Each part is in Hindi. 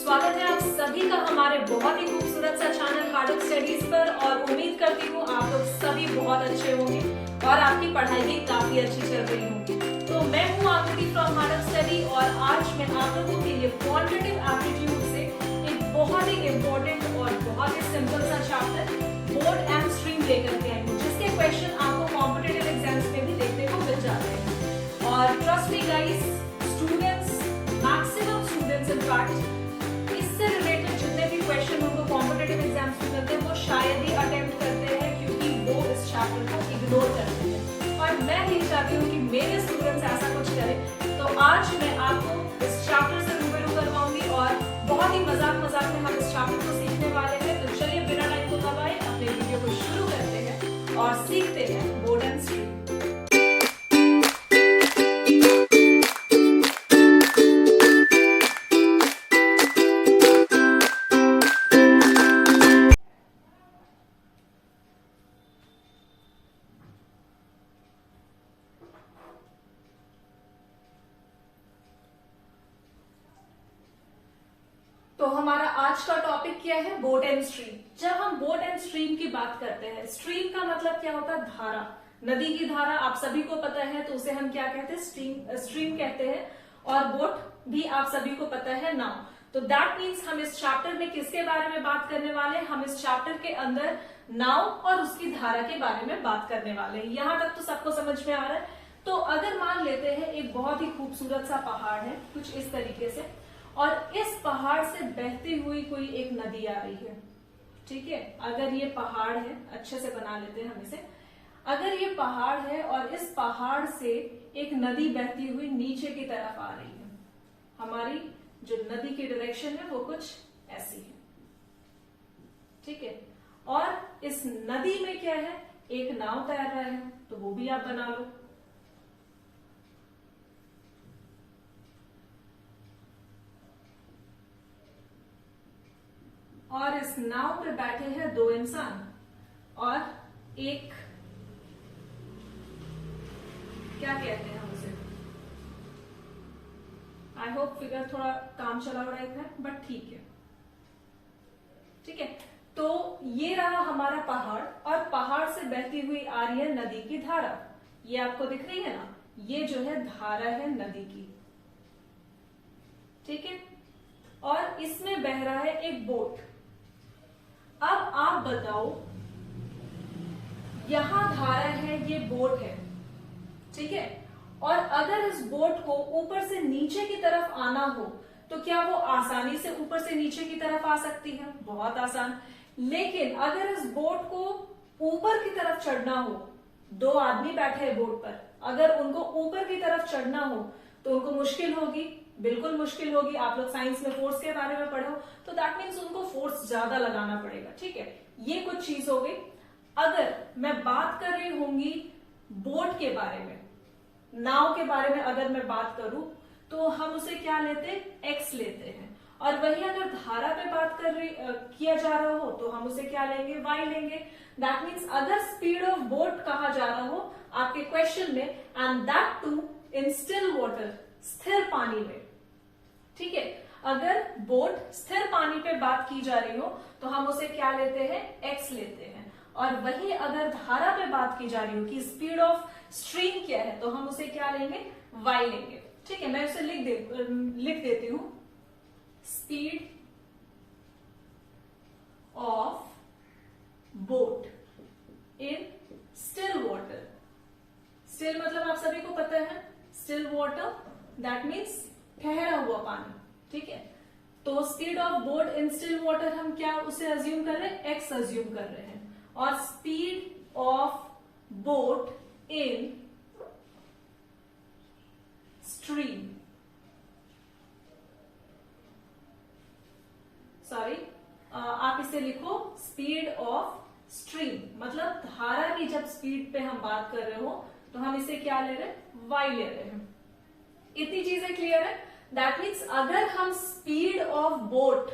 स्वागत है आप सभी का हमारे बहुत ही खूबसूरत सा चैनल हार्ड ऑफ स्टडीज पर और उम्मीद करती हूँ आप लोग सभी बहुत अच्छे होंगे और आपकी पढ़ाई भी काफी अच्छी चल रही होगी। तो मैं हूँ आकृति फ्रॉम हार्ड ऑफ स्टडी और आज मैं आप लोगों के लिए क्वांटिटेटिव एप्टीट्यूड से एक बहुत ही इम्पोर्टेंट और बहुत ही सिंपल सा चैप्टर बोर्ड एंड स्ट्रीम लेकर के आई हूँ, जिसके क्वेश्चन आपको कॉम्पिटिटिव एग्जाम्स में भी देखने को मिल जाते हैं। और trust me guys, students, maximum students in fact इससे रिलेटेड जितने भी क्वेश्चन उनको कॉम्पिटिटिव एग्जाम्स में मिलते हैं वो शायद ही अटेम्प्ट करते हैं, क्योंकि वो इस चैप्टर को इग्नोर करते हैं। और मैं नहीं चाहती हूँ कि मेरे स्टूडेंट्स ऐसा कुछ करें। तो आज मैं आपको इस चैप्टर से रूबरू करवाऊंगी और बहुत ही मजाक में हम इस चैप्टर को सीखने वाले हैं। तो चलिए बिना टाइम को गवाए अपने वीडियो को शुरू करते हैं और सीखते हैं बोर्ड एंड स्ट्रीम। तो हमारा आज का टॉपिक क्या है? Board and stream. जब हम बोर्ड एंड स्ट्रीम की बात करते हैं, स्ट्रीम का मतलब क्या होता है? धारा, नदी की धारा आप सभी को पता है, तो उसे हम क्या कहते हैं? स्ट्रीम कहते हैं। और बोट भी आप सभी को पता है, नाव। तो दैट मीन्स हम इस चैप्टर में किसके बारे में बात करने वाले हैं? हम इस चैप्टर के अंदर नाव और उसकी धारा के बारे में बात करने वाले हैं। यहां तक तो सबको समझ में आ रहा है। तो अगर मान लेते हैं एक बहुत ही खूबसूरत सा पहाड़ है, कुछ इस तरीके से, और इस पहाड़ से बहती हुई कोई एक नदी आ रही है, ठीक है। अगर ये पहाड़ है, अच्छे से बना लेते हैं हम इसे। अगर ये पहाड़ है और इस पहाड़ से एक नदी बहती हुई नीचे की तरफ आ रही है, हमारी जो नदी की डायरेक्शन है वो कुछ ऐसी है, ठीक है। और इस नदी में क्या है? एक नाव तैर रहा है, तो वो भी आप बना लो। और इस नाव पे बैठे हैं दो इंसान और एक, क्या कहते हैं हम उसे? आई होप फिगर थोड़ा काम चला रहा है, बट ठीक है, ठीक है। तो ये रहा हमारा पहाड़ और पहाड़ से बहती हुई आ रही है नदी की धारा। ये आपको दिख रही है ना? ये जो है धारा है नदी की, ठीक है। और इसमें बह रहा है एक बोट। अब आप बताओ, यहां धारा है, ये बोट है, ठीक है। और अगर इस बोट को ऊपर से नीचे की तरफ आना हो तो क्या वो आसानी से ऊपर से नीचे की तरफ आ सकती है? बहुत आसान। लेकिन अगर इस बोट को ऊपर की तरफ चढ़ना हो, दो आदमी बैठे हैं बोट पर, अगर उनको ऊपर की तरफ चढ़ना हो तो उनको मुश्किल होगी, बिल्कुल मुश्किल होगी। आप लोग साइंस में फोर्स के बारे में पढ़े हो, तो दैट मीन्स उनको फोर्स ज्यादा लगाना पड़ेगा, ठीक है। ये कुछ चीज हो गई। अगर मैं बात कर रही होंगी बोट के बारे में, नाव के बारे में अगर मैं बात करूं, तो हम उसे क्या लेते हैं? एक्स लेते हैं। और वही अगर धारा पे बात किया जा रहा हो तो हम उसे क्या लेंगे? वाई लेंगे। दैट मीन्स अगर स्पीड ऑफ बोट कहा जा रहा हो आपके क्वेश्चन में, and that too in still water, स्थिर पानी में, ठीक है। अगर बोट स्थिर पानी पे बात की जा रही हो तो हम उसे क्या लेते हैं? एक्स लेते हैं। और वही अगर धारा पे बात की जा रही हो कि स्पीड ऑफ स्ट्रीम क्या है, तो हम उसे क्या लेंगे? वाई लेंगे, ठीक है। मैं उसे लिख देती हूं, speed of boat in still water. Still मतलब आप सभी को पता है, स्टिल वाटर दैट मीन्स ठहरा हुआ पानी, ठीक है। तो speed of boat in still water हम क्या उसे अज्यूम कर रहे हैं? एक्स अज्यूम कर रहे हैं। और speed of boat in stream, sorry, आप इसे लिखो स्पीड ऑफ स्ट्रीम, मतलब धारा की जब स्पीड पे हम बात कर रहे हो तो हम इसे क्या ले रहे हैं? वाई ले रहे हैं। इतनी चीजें क्लियर है? दैट मीन्स अगर हम स्पीड ऑफ बोट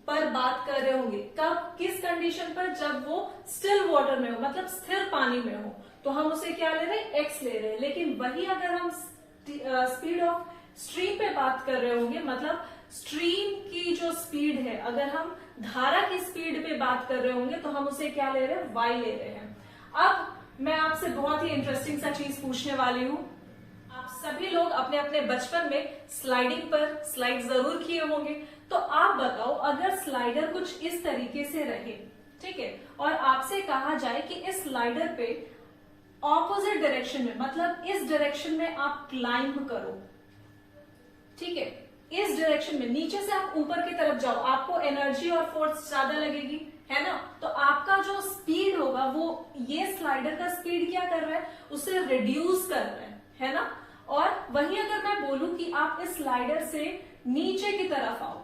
पर बात कर रहे होंगे, कब, किस कंडीशन पर? जब वो स्टिल वाटर में हो, मतलब स्थिर पानी में हो, तो हम उसे क्या ले रहे हैं? एक्स ले रहे हैं। लेकिन वही अगर हम स्पीड ऑफ स्ट्रीम पे बात कर रहे होंगे, मतलब स्ट्रीम की जो स्पीड है, अगर हम धारा की स्पीड पे बात कर रहे होंगे तो हम उसे क्या ले रहे हैं, y ले रहे हैं। अब मैं आपसे बहुत ही इंटरेस्टिंग सा चीज पूछने वाली हूं। आप सभी लोग अपने अपने बचपन में स्लाइडिंग पर स्लाइड जरूर किए होंगे, तो आप बताओ अगर स्लाइडर कुछ इस तरीके से रहे, ठीक है, और आपसे कहा जाए कि इस स्लाइडर पे ऑपोजिट डायरेक्शन में, मतलब इस डायरेक्शन में आप क्लाइंब करो, ठीक है, इस डायरेक्शन में नीचे से आप ऊपर की तरफ जाओ, आपको एनर्जी और फोर्स ज्यादा लगेगी, है ना। तो आपका जो स्पीड होगा वो ये स्लाइडर का स्पीड क्या कर रहा है, उसे रिड्यूस कर रहा है ना। और वही अगर मैं बोलूं कि आप इस स्लाइडर से नीचे की तरफ आओ,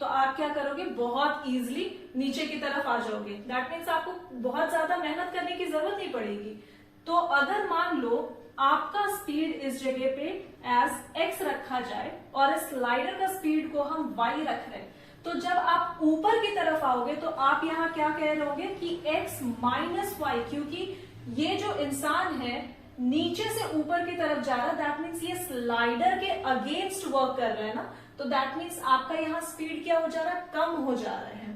तो आप क्या करोगे, बहुत इजीली नीचे की तरफ आ जाओगे। दैट मीन्स आपको बहुत ज्यादा मेहनत करने की जरूरत नहीं पड़ेगी। तो अगर मान लो आपका स्पीड इस जगह पे एज x रखा जाए और इस स्लाइडर का स्पीड को हम y रख रहे हैं, तो जब आप ऊपर की तरफ आओगे तो आप यहाँ क्या कह रहे होगे कि x माइनस वाई, क्योंकि ये जो इंसान है नीचे से ऊपर की तरफ जा रहा है, दैट मीन्स ये स्लाइडर के अगेंस्ट वर्क कर रहा है ना। तो दैट मीन्स आपका यहाँ स्पीड क्या हो जा रहा है, कम हो जा रहा है,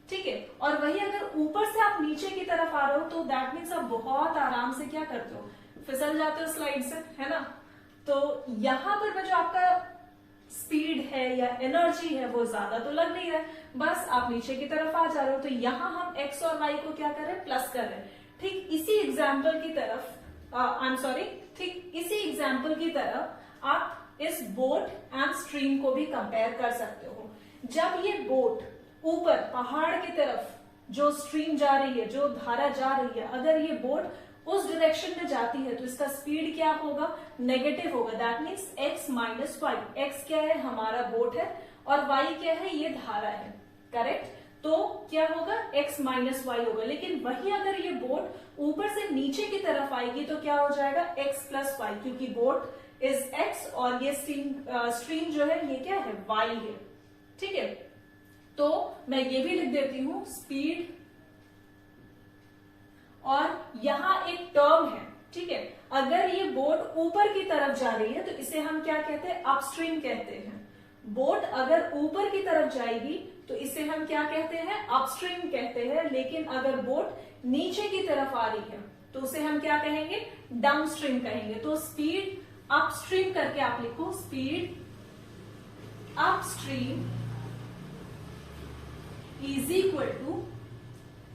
ठीक है। और वही अगर ऊपर से आप नीचे की तरफ आ रहे हो तो दैट मीन्स आप बहुत आराम से क्या करते हो, फिसल जाते हो स्लाइड से, है ना। तो यहां पर जो आपका स्पीड है या एनर्जी है वो ज्यादा तो लग नहीं रहा है, बस आप नीचे की तरफ आ जा रहे हो। तो यहां हम x और y को क्या कर रहे हैं, प्लस कर रहे हैं। ठीक इसी एग्जाम्पल की तरफ ठीक इसी एग्जाम्पल की तरह आप इस बोट एंड स्ट्रीम को भी कंपेयर कर सकते हो। जब ये बोट ऊपर पहाड़ की तरफ जो स्ट्रीम जा रही है, जो धारा जा रही है, अगर ये बोट उस डायरेक्शन में जाती है तो इसका स्पीड क्या होगा, नेगेटिव होगा। That means x minus y. X क्या है, हमारा बोट है, और y क्या है, ये धारा है, करेक्ट। तो क्या होगा, x माइनस वाई होगा। लेकिन वही अगर ये बोट ऊपर से नीचे की तरफ आएगी तो क्या हो जाएगा, x प्लस वाई, क्योंकि बोट इज x और ये स्ट्रीम जो है ये क्या है, y है, ठीक है। तो मैं ये भी लिख देती हूं, स्पीड, और यहां एक टर्म है, ठीक है। अगर ये बोट ऊपर की तरफ जा रही है तो इसे हम क्या कहते हैं, अपस्ट्रीम कहते हैं। बोट अगर ऊपर की तरफ जाएगी तो इसे हम क्या कहते हैं, अपस्ट्रीम कहते हैं। लेकिन अगर बोट नीचे की तरफ आ रही है तो उसे हम क्या कहेंगे, डाउनस्ट्रीम कहेंगे। तो स्पीड अपस्ट्रीम करके आप लिखो, speed upstream is equal to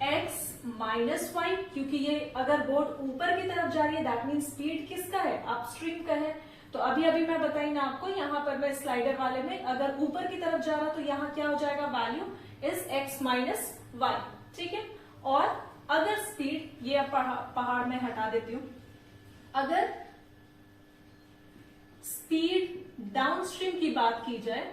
x minus y, क्योंकि ये अगर बोट ऊपर की तरफ जा रही है दैट मीन्स स्पीड किसका है, अपस्ट्रीम का है। तो अभी अभी मैं बताई ना आपको, यहां पर मैं स्लाइडर वाले में अगर ऊपर की तरफ जा रहा तो यहां क्या हो जाएगा, value is x minus y, ठीक है। और अगर स्पीड, ये पहाड़ में हटा देती हूं, अगर स्पीड डाउनस्ट्रीम की बात की जाए,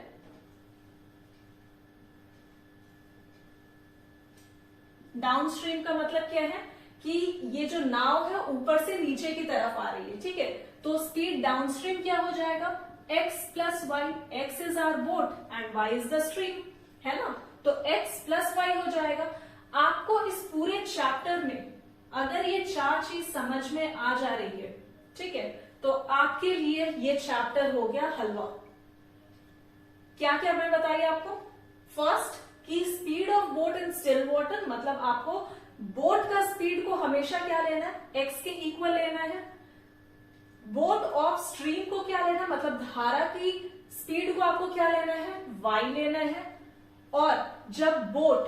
डाउनस्ट्रीम का मतलब क्या है कि ये जो नाव है ऊपर से नीचे की तरफ आ रही है, ठीक है। तो स्पीड डाउनस्ट्रीम क्या हो जाएगा, x plus y. X is our boat and y is the stream, है ना। तो x प्लस वाई हो जाएगा। आपको इस पूरे चैप्टर में अगर ये चार चीज समझ में आ जा रही है, ठीक है, तो आपके लिए ये चैप्टर हो गया हलवा। क्या क्या मैं बताई आपको, फर्स्ट कि speed of boat in still water, मतलब आपको बोट का स्पीड को हमेशा क्या लेना है, x के इक्वल लेना है। बोट ऑफ स्ट्रीम को क्या लेना है, मतलब धारा की स्पीड को आपको क्या लेना है, y लेना है। और जब बोट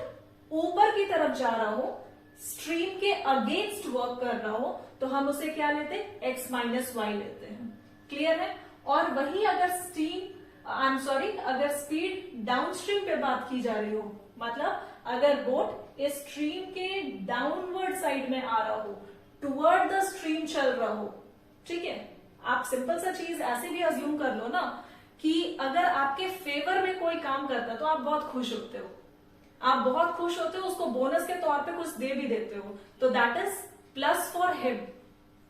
ऊपर की तरफ जा रहा हो, स्ट्रीम के अगेंस्ट वर्क कर रहा हो, तो हम उसे क्या लेते हैं, x माइनस वाई लेते हैं। क्लियर है। और वही अगर अगर स्पीड डाउनस्ट्रीम पे बात की जा रही हो, मतलब अगर बोट इस स्ट्रीम के डाउनवर्ड साइड में आ रहा हो, टुवर्ड द स्ट्रीम चल रहा हो, ठीक है। आप सिंपल सा चीज ऐसे भी अज्यूम कर लो ना कि अगर आपके फेवर में कोई काम करता है तो आप बहुत खुश होते हो, आप बहुत खुश होते हो, उसको बोनस के तौर पे कुछ दे भी देते हो, तो that is plus for him,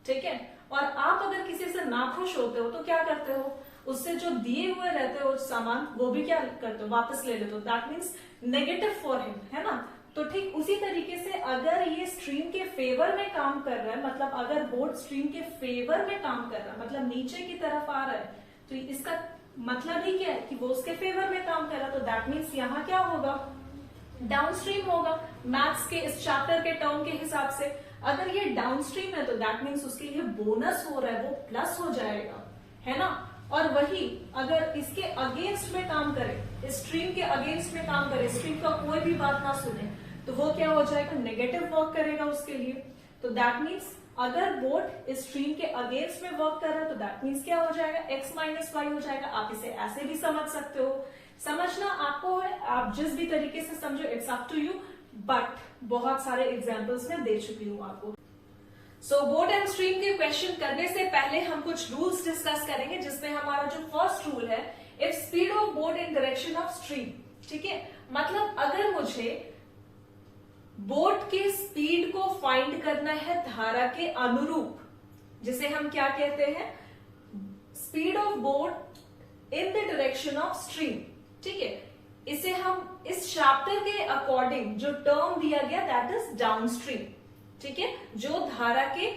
ठीक है। और आप अगर किसी से नाखुश होते हो तो क्या करते हो, उससे जो दिए हुए रहते हो सामान वो भी क्या करते हो, वापस ले लेते हो। That means negative for him, है ना। तो ठीक उसी तरीके से अगर ये स्ट्रीम के फेवर में काम कर रहा है, मतलब अगर बोट स्ट्रीम के फेवर में काम कर रहा है, मतलब नीचे की तरफ आ रहा है, तो इसका मतलब ही क्या है कि वो उसके फेवर में काम कर रहा, तो दैट मीन्स यहाँ क्या होगा, डाउनस्ट्रीम होगा मैथ्स के इस चैप्टर के टर्म के हिसाब से। अगर ये डाउनस्ट्रीम है तो दैट मीन्स उसके लिए बोनस हो रहा है, वो प्लस हो जाएगा, है ना। और वही अगर इसके अगेंस्ट में काम करे, स्ट्रीम के अगेंस्ट में काम करे, स्ट्रीम का कोई भी बात ना सुने, तो वो क्या हो जाएगा, नेगेटिव वर्क करेगा उसके लिए। तो दैट मीन्स अगर बोट स्ट्रीम के अगेंस्ट में वर्क कर रहा है तो दैट मीन्स क्या हो जाएगा, x माइनस वाई हो जाएगा। आप इसे ऐसे भी समझ सकते हो, समझना आपको है, आप जिस भी तरीके से समझो, it's up to you, but बहुत सारे एग्जाम्पल्स में दे चुकी हूं आपको। सो बोट एंड स्ट्रीम के क्वेश्चन करने से पहले हम कुछ रूल्स डिस्कस करेंगे, जिसमें हमारा जो फर्स्ट रूल है, if speed of boat in direction of stream, ठीक है, मतलब अगर मुझे बोट के स्पीड को फाइंड करना है धारा के अनुरूप, जिसे हम क्या कहते हैं, speed of boat in the direction of stream, ठीक है, इसे हम इस चैप्टर के अकॉर्डिंग जो टर्म दिया गया दैट इज डाउनस्ट्रीम, ठीक है, जो धारा के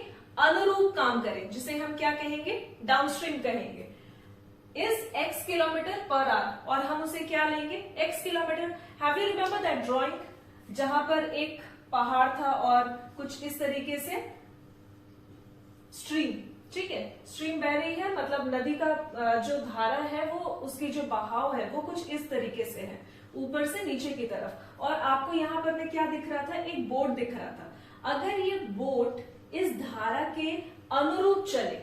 अनुरूप काम करे, जिसे हम क्या कहेंगे, डाउनस्ट्रीम कहेंगे, is x kilometre per hour, और हम उसे क्या लेंगे, x kilometre. Have you remember that drawing जहां पर एक पहाड़ था और कुछ इस तरीके से स्ट्रीम, ठीक है, स्ट्रीम बह रही है, मतलब नदी का जो धारा है वो उसकी जो बहाव है वो कुछ इस तरीके से है, ऊपर से नीचे की तरफ, और आपको यहाँ पर में क्या दिख रहा था, एक बोट दिख रहा था। अगर ये बोट इस धारा के अनुरूप चले,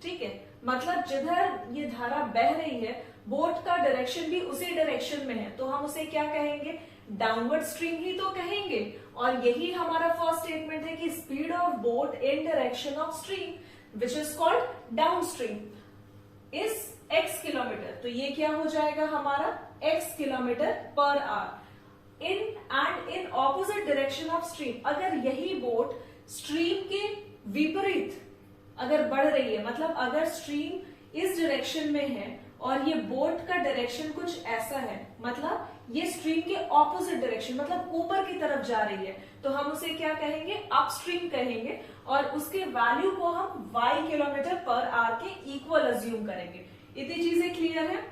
ठीक है, मतलब जिधर ये धारा बह रही है बोट का डायरेक्शन भी उसी डायरेक्शन में है, तो हम उसे क्या कहेंगे, डाउनवर्ड स्ट्रीम ही तो कहेंगे। और यही हमारा फर्स्ट स्टेटमेंट है कि speed of boat in direction of stream which is called down stream is x kilometre, तो ये क्या हो जाएगा हमारा x kilometre per our in and in opposite direction of stream. अगर यही बोट स्ट्रीम के विपरीत अगर बढ़ रही है, मतलब अगर स्ट्रीम इस डायरेक्शन में है और ये बोट का डायरेक्शन कुछ ऐसा है, मतलब ये स्ट्रीम के ऑपोजिट डायरेक्शन, मतलब ऊपर की तरफ जा रही है, तो हम उसे क्या कहेंगे, अपस्ट्रीम कहेंगे, और उसके वैल्यू को हम y किलोमीटर पर आवर के इक्वल अज्यूम करेंगे। इतनी चीजें क्लियर है।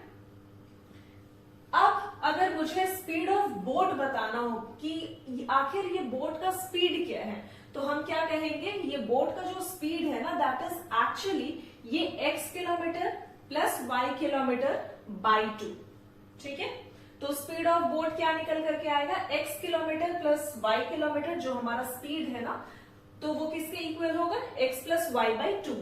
अब अगर मुझे स्पीड ऑफ बोट बताना हो कि आखिर ये बोट का स्पीड क्या है, तो हम क्या कहेंगे, ये बोट का जो स्पीड है ना दैट इज एक्चुअली ये x kilometre plus y kilometre by 2, ठीक है। तो स्पीड ऑफ बोट क्या निकल करके आएगा, x kilometre plus y kilometre, जो हमारा स्पीड है ना, तो वो किसके इक्वल होगा, x प्लस वाई बाई 2।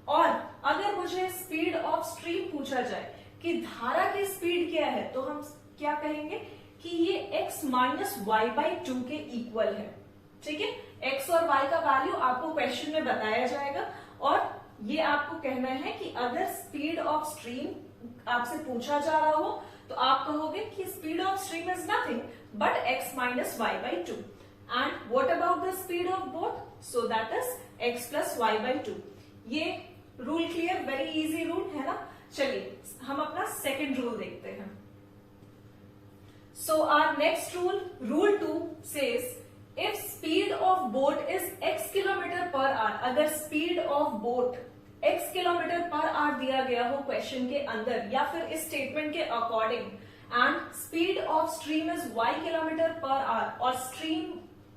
और अगर मुझे स्पीड ऑफ स्ट्रीम पूछा जाए कि धारा की स्पीड क्या है, तो हम क्या कहेंगे कि ये x माइनस वाई बाई 2 के इक्वल है, ठीक है। x और y का वैल्यू आपको क्वेश्चन में बताया जाएगा, और ये आपको कहना है कि अगर स्पीड ऑफ स्ट्रीम आपसे पूछा जा रहा हो तो आप कहोगे कि speed of stream is nothing but x minus y by 2, and what about the speed of boat, so that is x plus y by 2। ये rule clear, very easy rule है ना। चलिए हम अपना सेकेंड रूल देखते हैं। So our next rule, rule 2 says if speed of boat is x kilometre per hour, अगर speed of boat x kilometre per hour दिया गया हो क्वेश्चन के अंदर या फिर इस स्टेटमेंट के according, and speed of stream is y kilometre per hour, और स्ट्रीम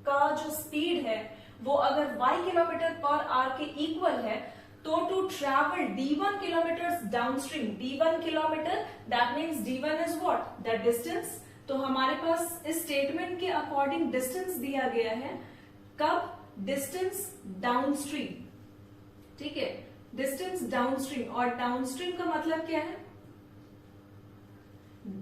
का जो स्पीड है वो अगर y किलोमीटर पर आवर के इक्वल है, तो to travel d1 kilometre downstream, d1 kilometre that means d1 is what, the distance. तो हमारे पास इस स्टेटमेंट के अकॉर्डिंग डिस्टेंस दिया गया है, कब, डिस्टेंस डाउनस्ट्रीम, ठीक है, डिस्टेंस डाउनस्ट्रीम। और डाउनस्ट्रीम का मतलब क्या है,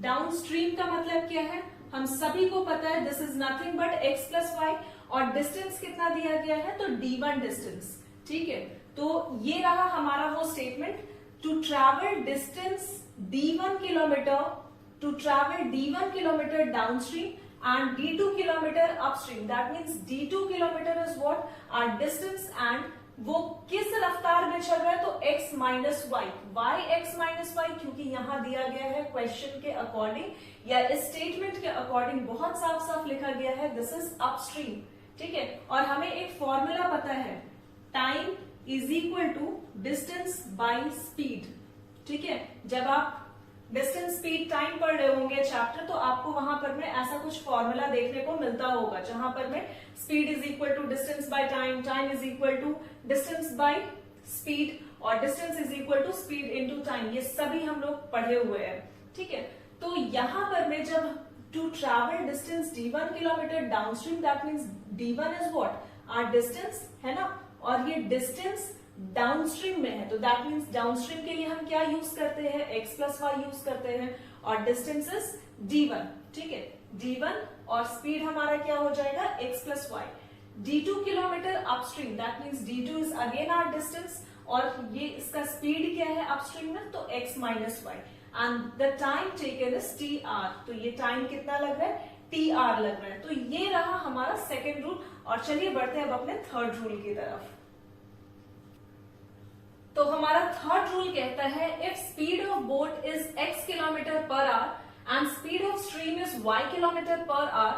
डाउनस्ट्रीम का मतलब क्या है, हम सभी को पता है this is nothing but x plus y, और डिस्टेंस कितना दिया गया है, तो d1 डिस्टेंस, ठीक है। तो ये रहा हमारा वो statement, to travel distance d1 kilometre, to travel d1 kilometre downstream and d2 kilometre upstream, that means d2 kilometre is what, our distance, and वो किस रफ्तार में चल रहा है, तो x minus y, y x minus y, क्योंकि यहां दिया गया है क्वेश्चन के अकॉर्डिंग या इस स्टेटमेंट के अकॉर्डिंग बहुत साफ साफ लिखा गया है दिस इज अपस्ट्रीम, ठीक है। और हमें एक फॉर्मूला पता है, time is equal to distance by speed, ठीक है। जब आप डिस्टेंस स्पीड टाइम पढ़ रहे होंगे चैप्टर, तो आपको वहां पर में ऐसा कुछ फॉर्मूला देखने को मिलता होगा जहां पर में speed is equal to distance by time, time is equal to distance by speed और distance is equal to speed into time. ये सभी हम लोग पढ़े हुए हैं, ठीक है। तो यहां पर में जब to travel distance d1 kilometre downstream, that means d1 is what our distance, है ना, और ये डिस्टेंस डाउनस्ट्रीम में है, तो दैट मीन्स डाउनस्ट्रीम के लिए हम क्या यूज करते हैं, x प्लस वाई यूज करते हैं और डिस्टेंस इज d1, ठीक है, d1 और स्पीड हमारा क्या हो जाएगा x plus y. d2 kilometre upstream, that means d2 is again our distance और ये इसका स्पीड क्या है अपस्ट्रीम में, तो x minus y and the time taken is tr, तो ये टाइम कितना लग रहा है, tr लग रहा है। तो ये रहा हमारा सेकेंड रूल और चलिए बढ़ते हैं अब अपने थर्ड रूल की तरफ। तो हमारा थर्ड रूल कहता है if speed of boat is x kilometre per hour and speed of stream is y kilometre per hour,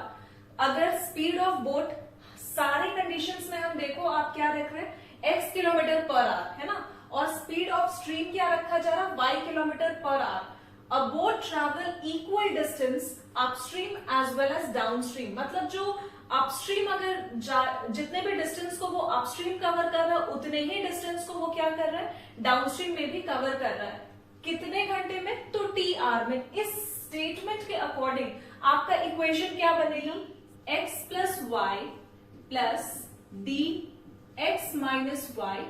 अगर स्पीड ऑफ बोट सारे कंडीशंस में हम देखो आप क्या देख रहे हैं x किलोमीटर पर आवर, है ना, और स्पीड ऑफ स्ट्रीम क्या रखा जा रहा है y kilometre per hour, a boat travel equal distance upstream as well as downstream, मतलब जो अपस्ट्रीम अगर जितने भी डिस्टेंस को वो अपस्ट्रीम कवर कर रहा है उतने ही डिस्टेंस को वो क्या कर रहा है डाउनस्ट्रीम में भी कवर कर रहा है। कितने घंटे में, तो tr में। इस स्टेटमेंट के अकॉर्डिंग आपका इक्वेशन क्या बनेगी, x plus y plus D x minus y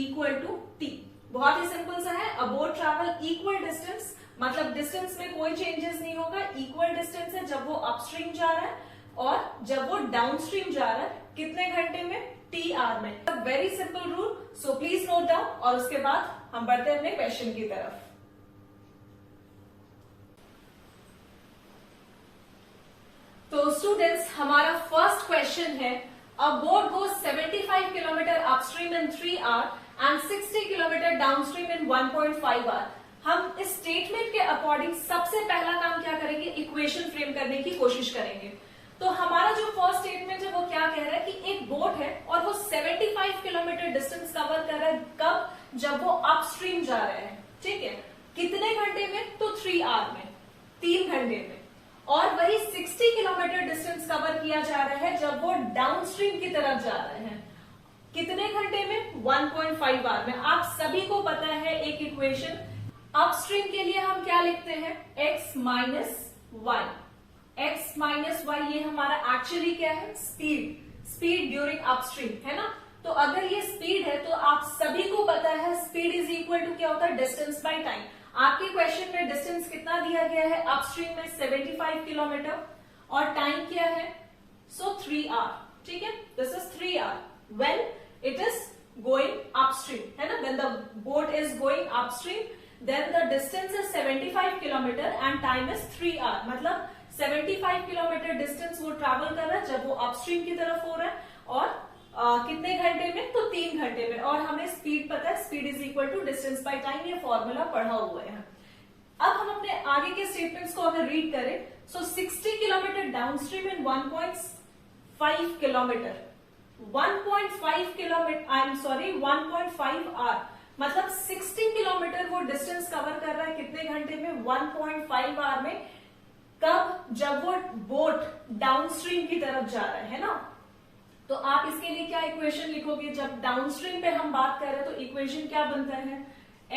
equal to t। बहुत ही सिंपल सा है, a boat travel equal distance, मतलब डिस्टेंस में कोई चेंजेस नहीं होगा, इक्वल डिस्टेंस है जब वो अपस्ट्रीम जा रहा है और जब वो डाउनस्ट्रीम जा रहा है, कितने घंटे में, tr में। Very simple rule, so please note down और उसके बाद हम बढ़ते हैं अपने क्वेश्चन की तरफ। तो स्टूडेंट्स हमारा फर्स्ट क्वेश्चन है, a boat goes 75 kilometre upstream in 3 hour and 60 kilometre downstream in 1.5 hour. हम इस स्टेटमेंट के अकॉर्डिंग सबसे पहला काम क्या करेंगे, इक्वेशन फ्रेम करने की कोशिश करेंगे। तो हमारा जो फर्स्ट स्टेटमेंट है वो क्या कह रहा है कि एक बोट है और वो 75 किलोमीटर डिस्टेंस कवर कर रहा है, कब, जब वो अपस्ट्रीम जा रहे हैं, ठीक है, कितने घंटे में, तो 3 आवर में, 3 घंटे में, और वही 60 किलोमीटर डिस्टेंस कवर किया जा रहा है जब वो डाउनस्ट्रीम की तरफ जा रहे हैं, कितने घंटे में, 1.5 आवर में। आप सभी को पता है एक इक्वेशन, अपस्ट्रीम के लिए हम क्या लिखते हैं, x minus y, x minus y, ये हमारा एक्चुअली क्या है, स्पीड ड्यूरिंग अपस्ट्रीम, है ना। तो अगर ये स्पीड है तो आप सभी को पता है स्पीड इज इक्वल टू क्या होता है, डिस्टेंस बाय टाइम। आपके क्वेश्चन में डिस्टेंस कितना दिया गया है अपस्ट्रीम में, 75 किलोमीटर और टाइम क्या है, सो 3 आवर, ठीक है, this is 3 hour when it is going upstream, है ना, when the boat is going upstream then the distance is 75 kilometre and time is 3 hour, मतलब 75 किलोमीटर डिस्टेंस वो ट्रैवल कर रहा है जब वो अपस्ट्रीम की तरफ हो रहा है और कितने घंटे में, तो 3 घंटे में, और हमें स्पीड पता है, speed is equal to distance by time, ये फॉर्मूला पढ़ा हुआ है। अब हम अपने आगे के स्टेटमेंट्स को अगर रीड करें, so 60 kilometre downstream in 1.5 kilometre, 1.5 kilometre, I am sorry 1.5 hour, मतलब 60 किलोमीटर वो डिस्टेंस कवर कर रहा है कितने घंटे में, 1.5 आवर में, कब, जब वो बोट डाउनस्ट्रीम की तरफ जा रहा है ना। तो आप इसके लिए क्या इक्वेशन लिखोगे, जब डाउनस्ट्रीम पे हम बात कर रहे हैं तो इक्वेशन क्या बनता है,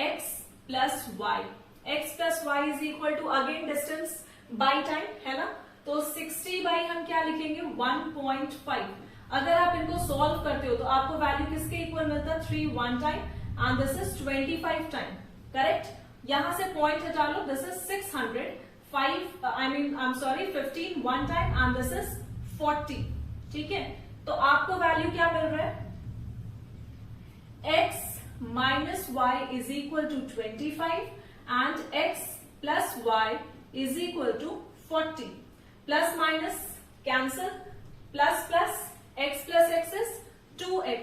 x plus y, x plus y is equal to again distance by time, है ना। तो 60 बाई हम क्या लिखेंगे, 1.5। अगर आप इनको सॉल्व करते हो तो आपको वैल्यू किसके इक्वल मिलता है, 3 1 time and this is 25 time, correct. यहां से पॉइंट हटा लो, this is 600, 15 1 time and this is 40, ठीक है। तो आपको वैल्यू क्या मिल रहा है, x minus y is equal to 25 and x plus y is equal to 40, plus minus cancel, plus plus x plus x इज 2x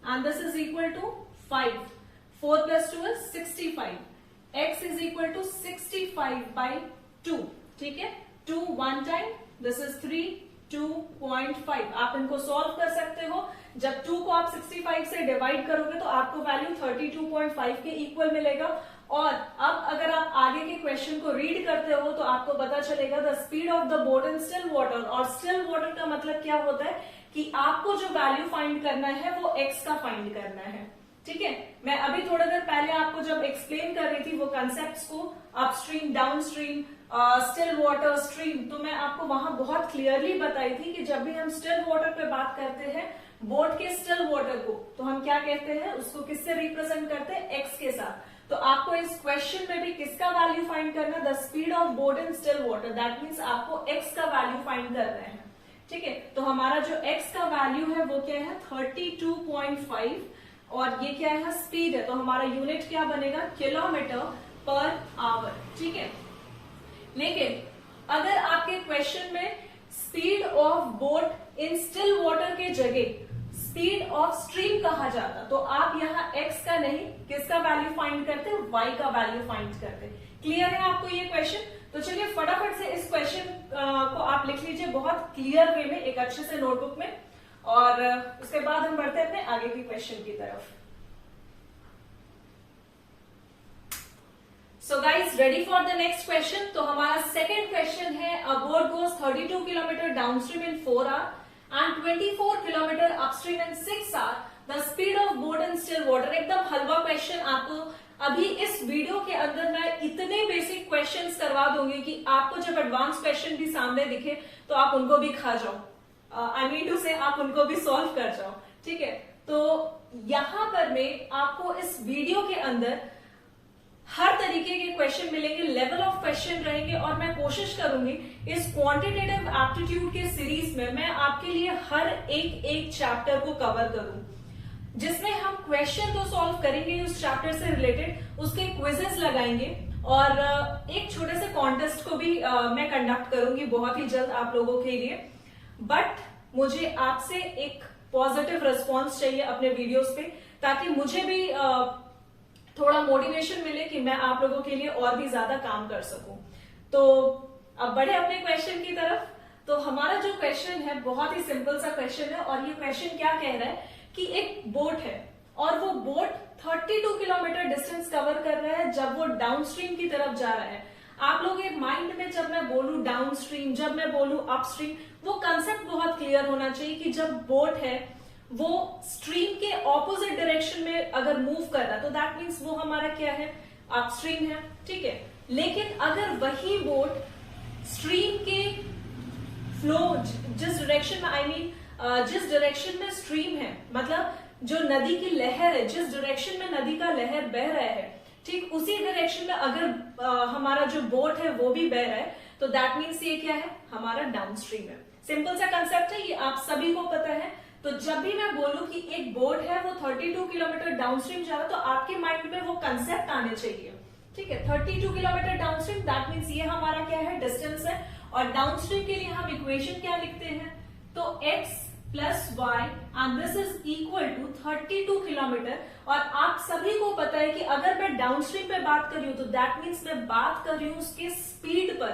and this is equal to 5, 4 plus 2 is 65, x is equal to 65 by 2, ठीक है, 2 1 टाइम, दिस इज 3 2.5। आप इनको सॉल्व कर सकते हो, जब 2 को आप 65 से डिवाइड करोगे तो आपको वैल्यू 32.5 के इक्वल मिलेगा और अब अगर आप आगे के क्वेश्चन को रीड करते हो तो आपको पता चलेगा the speed of the boat in still water, और स्टिल वाटर का मतलब क्या होता है कि आपको जो वैल्यू फाइंड करना है वो x का फाइंड करना है। ठीक है, मैं अभी थोड़ा देर पहले आपको जब एक्सप्लेन कर रही थी वो कंसेप्ट्स को, upstream, downstream, still water, stream, तो मैं आपको वहां बहुत क्लियरली बताई थी कि जब भी हम स्टिल वाटर पे बात करते हैं, बोट के स्टिल वाटर को, तो हम क्या कहते हैं, उसको किससे रिप्रेजेंट करते हैं, एक्स के साथ। तो आपको इस क्वेश्चन में भी किसका वैल्यू फाइंड करना है, the speed of boat in still water, that means आपको एक्स का वैल्यू फाइंड कर रहे हैं। ठीक है, तो हमारा जो एक्स का वैल्यू है वो क्या है, 32.5, और ये क्या है, स्पीड है, तो हमारा यूनिट क्या बनेगा, किलोमीटर पर आवर। ठीक है, लेकिन अगर आपके क्वेश्चन में speed of boat in still water के जगह स्पीड ऑफ स्ट्रीम कहा जाता, तो आप यहाँ x का नहीं, किसका वैल्यू फाइंड करते, y का वैल्यू फाइंड करते। क्लियर है आपको ये क्वेश्चन? तो चलिए फटाफट से इस क्वेश्चन को आप लिख लीजिए बहुत क्लियर वे में, एक अच्छे से नोटबुक में, और उसके बाद हम बढ़ते हैं अपने आगे की क्वेश्चन की तरफ। So guys, ready for the next question. तो हमारा सेकेंड क्वेश्चन है, a boat goes 32 kilometre downstream in 4 hour and 24 kilometre upstream in 6 hour, the speed of boat in still water. एकदम हलवा क्वेश्चन, आपको अभी इस वीडियो के अंदर मैं इतने बेसिक क्वेश्चंस करवा दूंगी कि आपको जब एडवांस क्वेश्चन भी सामने दिखे तो आप उनको भी खा जाओ, आई मीन टू से आप उनको भी सॉल्व कर जाओ। ठीक है, तो यहां पर मैं आपको इस वीडियो के अंदर हर तरीके के क्वेश्चन मिलेंगे, लेवल ऑफ क्वेश्चन रहेंगे, और मैं कोशिश करूंगी इस क्वांटिटेटिव एप्टीट्यूड के सीरीज में मैं आपके लिए हर एक चैप्टर को कवर करूं, जिसमें हम क्वेश्चन तो सॉल्व करेंगे उस चैप्टर से रिलेटेड, उसके क्विजेस लगाएंगे, और एक छोटे से कॉन्टेस्ट को भी मैं कंडक्ट करूंगी बहुत ही जल्द आप लोगों के लिए। बट मुझे आपसे एक पॉजिटिव रिस्पॉन्स चाहिए अपने वीडियोस पे, ताकि मुझे भी थोड़ा मोटिवेशन मिले कि मैं आप लोगों के लिए और भी ज्यादा काम कर सकूं। तो अब बढ़े अपने क्वेश्चन की तरफ। तो हमारा जो क्वेश्चन है बहुत ही सिंपल सा क्वेश्चन है, और ये क्वेश्चन क्या कह रहा है कि एक बोट है और वो बोट 32 किलोमीटर डिस्टेंस कवर कर रहा है जब वो डाउनस्ट्रीम की तरफ जा रहा है। आप लोग ये माइंड में, जब मैं बोलूं डाउनस्ट्रीम, जब मैं बोलूं अपस्ट्रीम, वो कंसेप्ट बहुत क्लियर होना चाहिए कि जब बोट है वो स्ट्रीम के ऑपोजिट डायरेक्शन में अगर मूव कर रहा है तो दैट मीन्स वो हमारा क्या है, अपस्ट्रीम है। ठीक है, लेकिन अगर वही बोट स्ट्रीम के फ्लो, जिस डायरेक्शन में, आई मीन जिस डायरेक्शन में स्ट्रीम है, मतलब जो नदी की लहर है, जिस डायरेक्शन में नदी का लहर बह रहा है, ठीक उसी डायरेक्शन में अगर हमारा जो बोट है वो भी बह रहा है, तो दैट मीन्स ये क्या है, हमारा डाउनस्ट्रीम है। सिंपल सा कंसेप्ट है, ये आप सभी को पता है। तो जब भी मैं बोलूं कि एक बोट है वो 32 किलोमीटर डाउनस्ट्रीम जा रहा है, तो आपके माइंड में वो कंसेप्ट आने चाहिए। ठीक है, 32 किलोमीटर डाउनस्ट्रीम, दैट मीन्स ये हमारा क्या है, डिस्टेंस है, और डाउनस्ट्रीम के लिए हम इक्वेशन क्या लिखते हैं, तो x plus y and this is equal to 32 kilometre. और आप सभी को पता है कि अगर मैं डाउनस्ट्रीम पे बात कर रही हूं तो दैट मीन्स मैं बात कर रही हूं उसके स्पीड पर,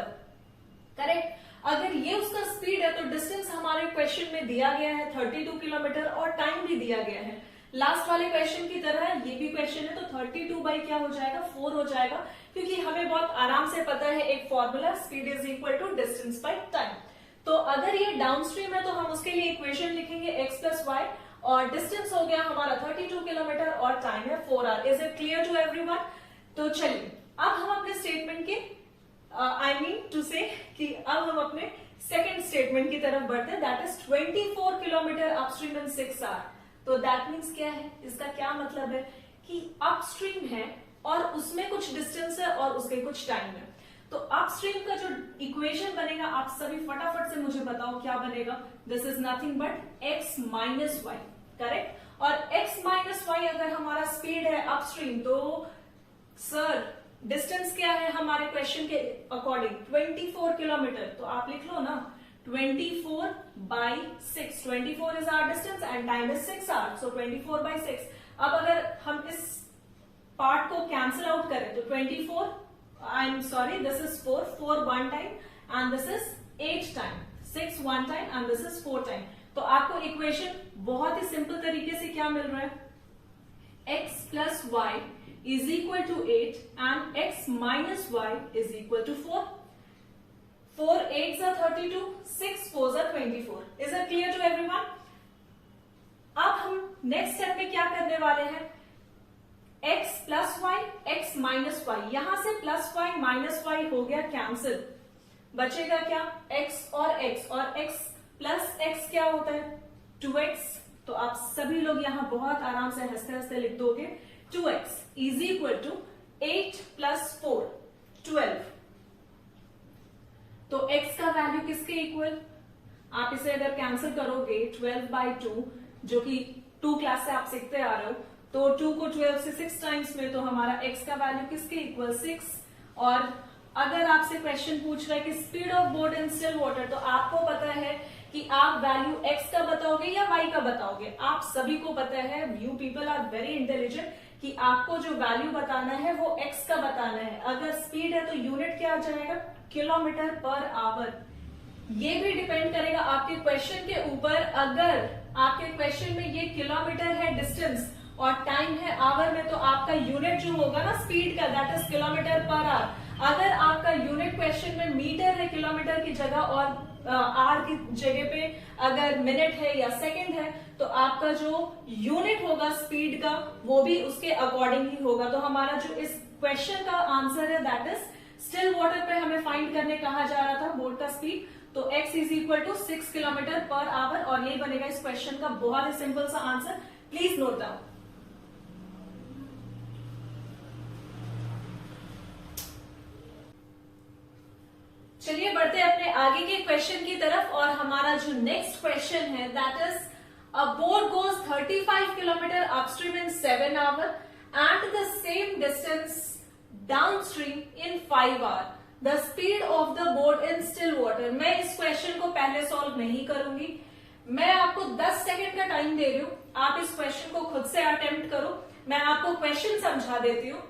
करेक्ट। अगर ये उसका स्पीड है तो डिस्टेंस हमारे क्वेश्चन में दिया गया है 32 किलोमीटर, और टाइम भी दिया गया है लास्ट वाले क्वेश्चन की तरह। ये भी क्वेश्चन है, तो 32 बाई क्या हो जाएगा, 4 हो जाएगा, क्योंकि हमें बहुत आराम से पता है एक formula, speed is equal to distance by time. तो अगर ये डाउनस्ट्रीम है तो हम उसके लिए इक्वेशन लिखेंगे x प्लस वाई, और डिस्टेंस हो गया हमारा 32 किलोमीटर और टाइम है 4 hour. Is it clear to everyone? तो चलिए अब हम अपने स्टेटमेंट के आई मीन टू से कि अब हम अपने सेकेंड स्टेटमेंट की तरफ बढ़ते हैं, that is 24 kilometre upstream in 6 hour. तो दैट मीन्स क्या है, इसका क्या मतलब है कि अपस्ट्रीम है और उसमें कुछ डिस्टेंस है और उसके कुछ टाइम है। तो अपस्ट्रीम का जो इक्वेशन बनेगा, आप सभी फटाफट से मुझे बताओ क्या बनेगा, this is nothing but x minus y, correct. और x माइनस वाई अगर हमारा स्पीड है अपस्ट्रीम, तो सर डिस्टेंस क्या है हमारे क्वेश्चन के अकॉर्डिंग, 24 किलोमीटर। तो आप लिख लो ना 24 by 6, 24 is our distance and time is 6 hours, so 24 by 6। अब अगर हम इस पार्ट को कैंसिल आउट करें तो 24, आई am sorry, this is 4 1 time and this is 8 time, 6 1 time and this is 4 time. तो आपको इक्वेशन बहुत ही सिंपल तरीके से क्या मिल रहा है, x plus y is equal to 8 and x minus y is equal to 4. 4 8s are 32, 6 4s are 24. Is it clear to everyone? अब हम नेक्स्ट स्टेप में क्या करने वाले हैं, x plus y x minus y, यहां से प्लस वाई माइनस वाई हो गया कैंसिल, बचेगा क्या x और x प्लस x क्या होता है 2x. तो आप सभी लोग यहां बहुत आराम से हंसते हंसते लिख दोगे 2x is equal to 8 plus 4 12. तो x का वैल्यू किसके इक्वल, आप इसे अगर कैंसिल करोगे 12/2 जो कि 2 क्लास से आप सीखते आ रहे हो, तो 2 को 12 से 6 टाइम्स में, तो हमारा x का वैल्यू किसके इक्वल 6. और अगर आपसे क्वेश्चन पूछ रहा है कि speed of boat in still water, तो आपको पता है कि आप वैल्यू x का बताओगे या y का बताओगे. आप सभी को पता है, you people are very intelligent, कि आपको जो वैल्यू बताना है वो x का बताना है. अगर स्पीड है तो यूनिट क्या आ जाएगा, किलोमीटर पर आवर. ये भी डिपेंड करेगा आपके क्वेश्चन के ऊपर. अगर आपके क्वेश्चन में ये किलोमीटर है डिस्टेंस और टाइम है आवर में, तो आपका यूनिट जो होगा ना स्पीड का, that is kilometre per hour. अगर आपका यूनिट क्वेश्चन में मीटर है किलोमीटर की जगह और आर की जगह पे अगर मिनट है या सेकंड है, तो आपका जो यूनिट होगा स्पीड का वो भी उसके अकॉर्डिंग ही होगा. तो हमारा जो इस क्वेश्चन का आंसर है दैट इज स्टिल वाटर पे हमें फाइंड करने कहा जा रहा था बोट का स्पीड. तो x is equal to 6 kilometre per hour, और ये बनेगा इस क्वेश्चन का बहुत ही सिंपल सा आंसर. Please note down. चलिए बढ़ते अपने आगे के क्वेश्चन की तरफ. और हमारा जो नेक्स्ट क्वेश्चन है that is a boat goes 35 kilometre upstream in 7 hour and the same distance downstream in 5 hour. The speed of the boat in still water. मैं इस क्वेश्चन को पहले सॉल्व नहीं करूंगी, मैं आपको 10 सेकेंड का टाइम दे रही हूं. आप इस क्वेश्चन को खुद से अटेम्प्ट करो. मैं आपको क्वेश्चन समझा देती हूं.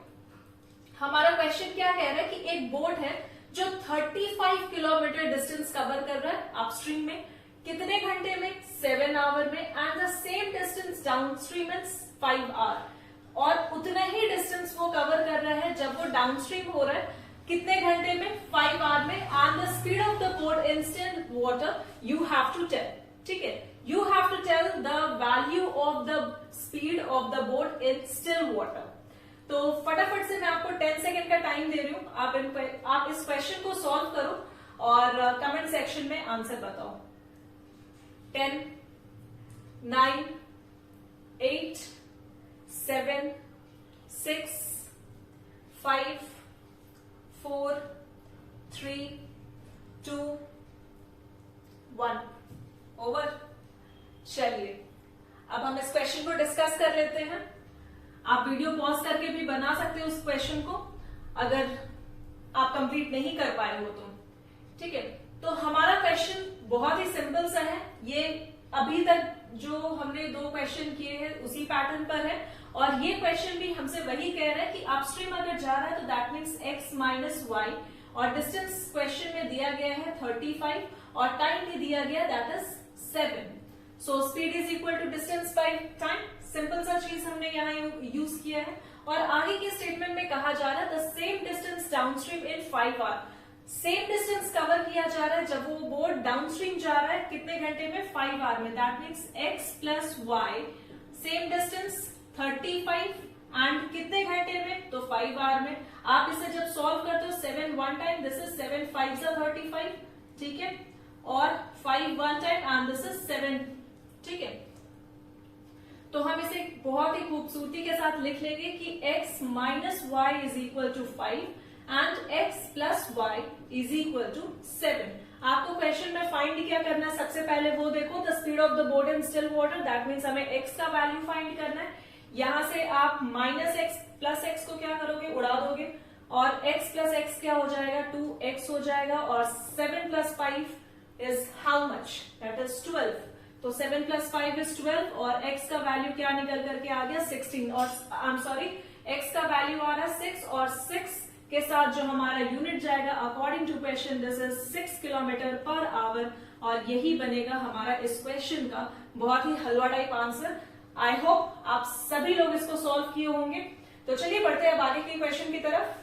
हमारा क्वेश्चन क्या कह रहा है कि एक बोट है जो 35 किलोमीटर डिस्टेंस कवर कर रहा है अपस्ट्रीम में, कितने घंटे में 7 आवर में, and the same distance downstream in 5 hour. और उतना ही डिस्टेंस वो कवर कर रहा है जब वो डाउनस्ट्रीम हो रहा है, कितने घंटे में 5 आवर में. And the speed of the boat in still water you have to tell. ठीक है, you have to tell the value of the speed of the boat in still water. तो फटाफट से मैं आपको 10 सेकेंड का टाइम दे रही हूं. आप इस क्वेश्चन को सॉल्व करो और कमेंट सेक्शन में आंसर बताओ. 10 9 8 7 6 5 4 3 2 1 ओवर. चलिए अब हम इस क्वेश्चन को डिस्कस कर लेते हैं. आप वीडियो पॉज करके भी बना सकते हो उस क्वेश्चन को अगर आप कंप्लीट नहीं कर पाए हो तो. ठीक है, तो हमारा क्वेश्चन बहुत ही सिंपल सा है. ये अभी तक जो हमने 2 क्वेश्चन किए हैं उसी पैटर्न पर है, और ये क्वेश्चन भी हमसे वही कह रहा है कि अपस्ट्रीम अगर जा रहा है तो that means x minus y, और डिस्टेंस क्वेश्चन में दिया गया है 35 और टाइम भी दिया गया that is 7. So speed is equal to distance by time. Simple सा चीज हमने यहाँ यूज किया है. और आगे के स्टेटमेंट में कहा जा रहा है the same distance downstream in 5 hour. Same distance cover किया जा रहा है जब वो बोट डाउनस्ट्रीम जा रहा है, कितने घंटे में 5 आवर में. That means x plus y, same distance 35 and कितने घंटे में, तो 5 आवर में. आप इसे जब सॉल्व करते हो 7 वन टाइम, दिस इज 7 5 35. ठीक है, और 5 one time and this is 7. ठीक है, तो हम इसे बहुत ही खूबसूरती के साथ लिख लेंगे कि x minus y is equal to 5 and x plus y is equal to 7. आपको क्वेश्चन में फाइंड क्या करना है, सबसे पहले वो देखो the speed of the boat in still water. That means हमें x का वैल्यू फाइंड करना है. यहां से आप माइनस एक्स प्लस एक्स को क्या करोगे, उड़ा दोगे, और x प्लस एक्स क्या हो जाएगा 2x हो जाएगा, और 7 plus 5 is how much, that is 12. तो 7 प्लस 5 इज 12, और x का वैल्यू क्या निकल करके आ गया 16. और आई एम सॉरी, x का वैल्यू आ रहा है 6, और 6 के साथ जो हमारा यूनिट जाएगा according to question this is 6 kilometre per hour. और यही बनेगा हमारा इस क्वेश्चन का बहुत ही halwa type answer. I hope आप सभी लोग इसको सॉल्व किए होंगे. तो चलिए बढ़ते हैं अब आगे के क्वेश्चन की तरफ।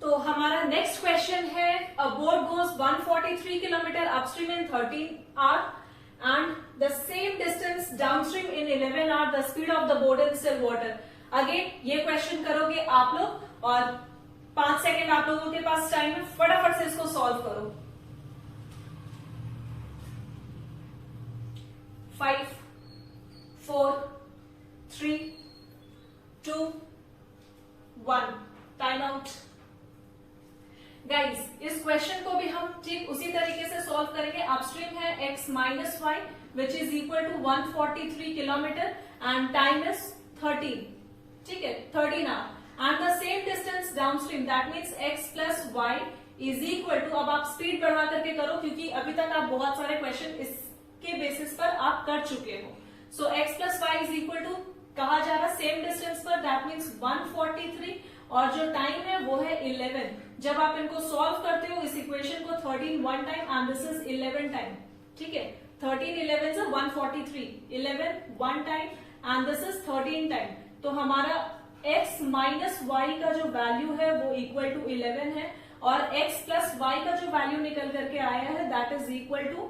तो हमारा नेक्स्ट क्वेश्चन है, a boat goes 143 kilometre upstream in 13 hour and the same distance downstream in 11 hour, the speed of the boat in still water. Again ये क्वेश्चन करोगे आप लोग और 5 सेकेंड आप लोगों के पास टाइम है, फटाफट से इसको सॉल्व करो। 5 4 3 2 1 टाइम आउट। गाइस इस क्वेश्चन को भी हम ठीक उसी तरीके से सॉल्व करेंगे। अपस्ट्रीम है x minus y which is equal to 143 kilometre and time is 13, ठीक है 13 hour and the same distance downstream that means x plus y is equal to, अब आप स्पीड बढ़ा करके करो क्योंकि अभी तक आप बहुत सारे क्वेश्चन इसके बेसिस पर आप कर चुके हो। So x plus y is equal to कहा जा रहा सेम डिस्टेंस पर दैट मीन्स 143 और जो टाइम है वो है 11। जब आप इनको सॉल्व करते हो इस इक्वेशन को 13 one time and this is 11 time, ठीक है 13 11 से 143, 11 one time and this is 13 time. तो हमारा x माइनस वाई का जो वैल्यू है वो इक्वल टू 11 है और x प्लस वाई का जो वैल्यू निकल करके आया है that is equal to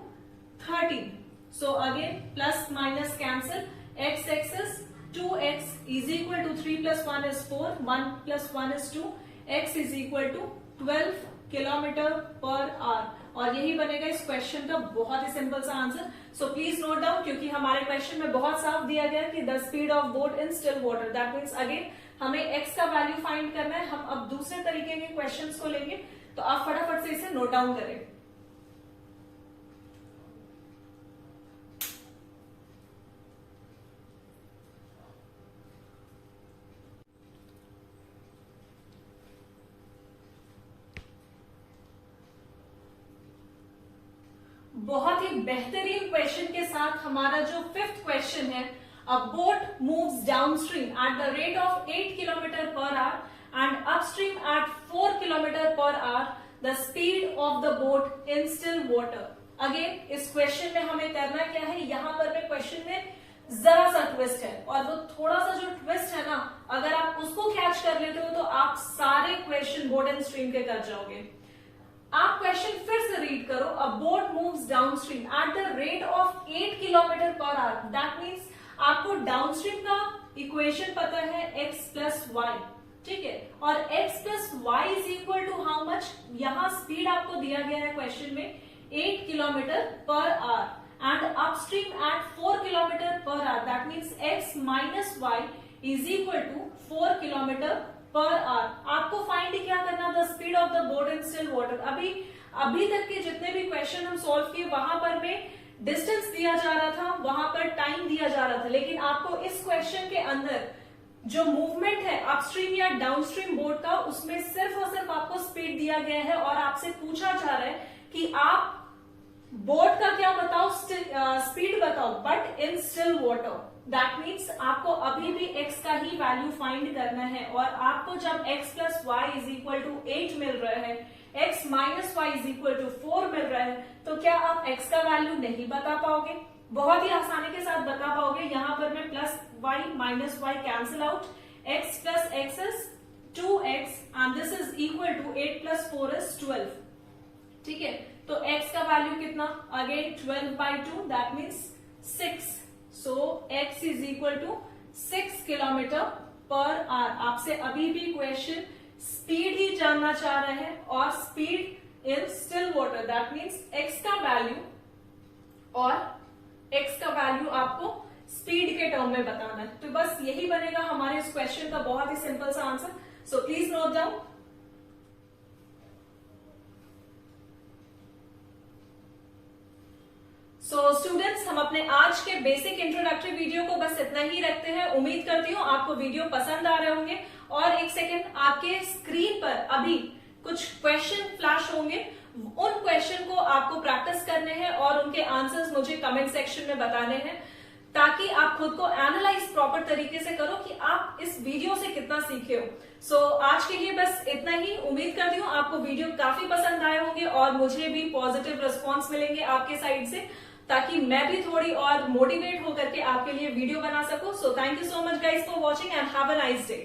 13। So again plus minus cancel, x x is 2x is equal to 3 plus 1 is 4, 1 plus 1 is 2, x is equal to 12 kilometre per hour और यही बनेगा इस क्वेश्चन का बहुत ही सिंपल सा answer. So please note down क्योंकि हमारे क्वेश्चन में बहुत साफ दिया गया कि the speed of boat in still water, that means again हमें x का वैल्यू फाइंड करना है। हम अब दूसरे तरीके के क्वेश्चंस को लेंगे तो आप फटाफट से इसे नोट डाउन करें। बहुत ही बेहतरीन क्वेश्चन के साथ हमारा जो 5th क्वेश्चन है, a boat moves downstream at the rate of 8 kilometre per hour and upstream at 4 kilometre per hour, the speed of the boat in still water. Again इस क्वेश्चन में हमें करना क्या है, यहां पर में क्वेश्चन में जरा सा ट्विस्ट है और वो थोड़ा सा जो ट्विस्ट है ना, अगर आप उसको कैच कर लेते हो तो आप सारे क्वेश्चन बोट एंड स्ट्रीम के कर जाओगे। आप क्वेश्चन फिर से रीड करो, a boat moves downstream at the rate of 8 kilometre per hour, that means आपको डाउनस्ट्रीम का इक्वेशन पता है x प्लस वाई, ठीक है, और x plus y is equal to how much, यहां स्पीड आपको दिया गया है क्वेश्चन में 8 kilometre per hour and upstream at 4 kilometre per hour, that means x minus y is equal to 4 kilometre per hour. आपको फाइंड क्या करना, the speed of the boat in still water. अभी तक के जितने भी क्वेश्चन हम सॉल्व किए वहां पर में डिस्टेंस दिया जा रहा था, वहां पर टाइम दिया जा रहा था, लेकिन आपको इस क्वेश्चन के अंदर जो मूवमेंट है अपस्ट्रीम या डाउनस्ट्रीम बोट का, उसमें सिर्फ और सिर्फ आपको स्पीड दिया गया है और आपसे पूछा जा रहा है कि आप बोट का क्या बताओ, स्पीड बताओ but in still water. That means आपको अभी भी x का ही वैल्यू फाइंड करना है और आपको जब x plus y is equal to 8 मिल रहा है, x minus y is equal to 4 मिल रहा है, तो क्या आप x का वैल्यू नहीं बता पाओगे? बहुत ही आसानी के साथ बता पाओगे। यहां पर मैं plus y minus y cancel out, x plus x is 2x and this is equal to 8 plus 4 is 12, ठीक है। तो x का वैल्यू कितना, again 12/2 that means 6। So x is equal to 6 kilometre per hour. आपसे अभी भी क्वेश्चन स्पीड ही जानना चाह रहे हैं और speed in still water, that means x का वैल्यू और x का वैल्यू आपको स्पीड के टर्म में बताना है। तो बस यही बनेगा हमारे इस क्वेश्चन का बहुत ही सिंपल सा answer. So please note down. So students, हम अपने आज के बेसिक इंट्रोडक्टरी वीडियो को बस इतना ही रखते हैं। उम्मीद करती हूँ आपको वीडियो पसंद आ रहे होंगे। और एक सेकेंड, आपके स्क्रीन पर अभी कुछ क्वेश्चन फ्लैश होंगे, उन क्वेश्चन को आपको प्रैक्टिस करने हैं और उनके आंसर्स मुझे कमेंट सेक्शन में बताने हैं, ताकि आप खुद को एनालाइज प्रॉपर तरीके से करो कि आप इस वीडियो से कितना सीखे हो। सो आज के लिए बस इतना ही। उम्मीद करती हूँ आपको वीडियो काफी पसंद आए होंगे और मुझे भी पॉजिटिव रिस्पॉन्स मिलेंगे आपके साइड से, ताकि मैं भी थोड़ी और मोटिवेट होकर के आपके लिए वीडियो बना सकूं। So thank you so much guys for watching and have a nice day.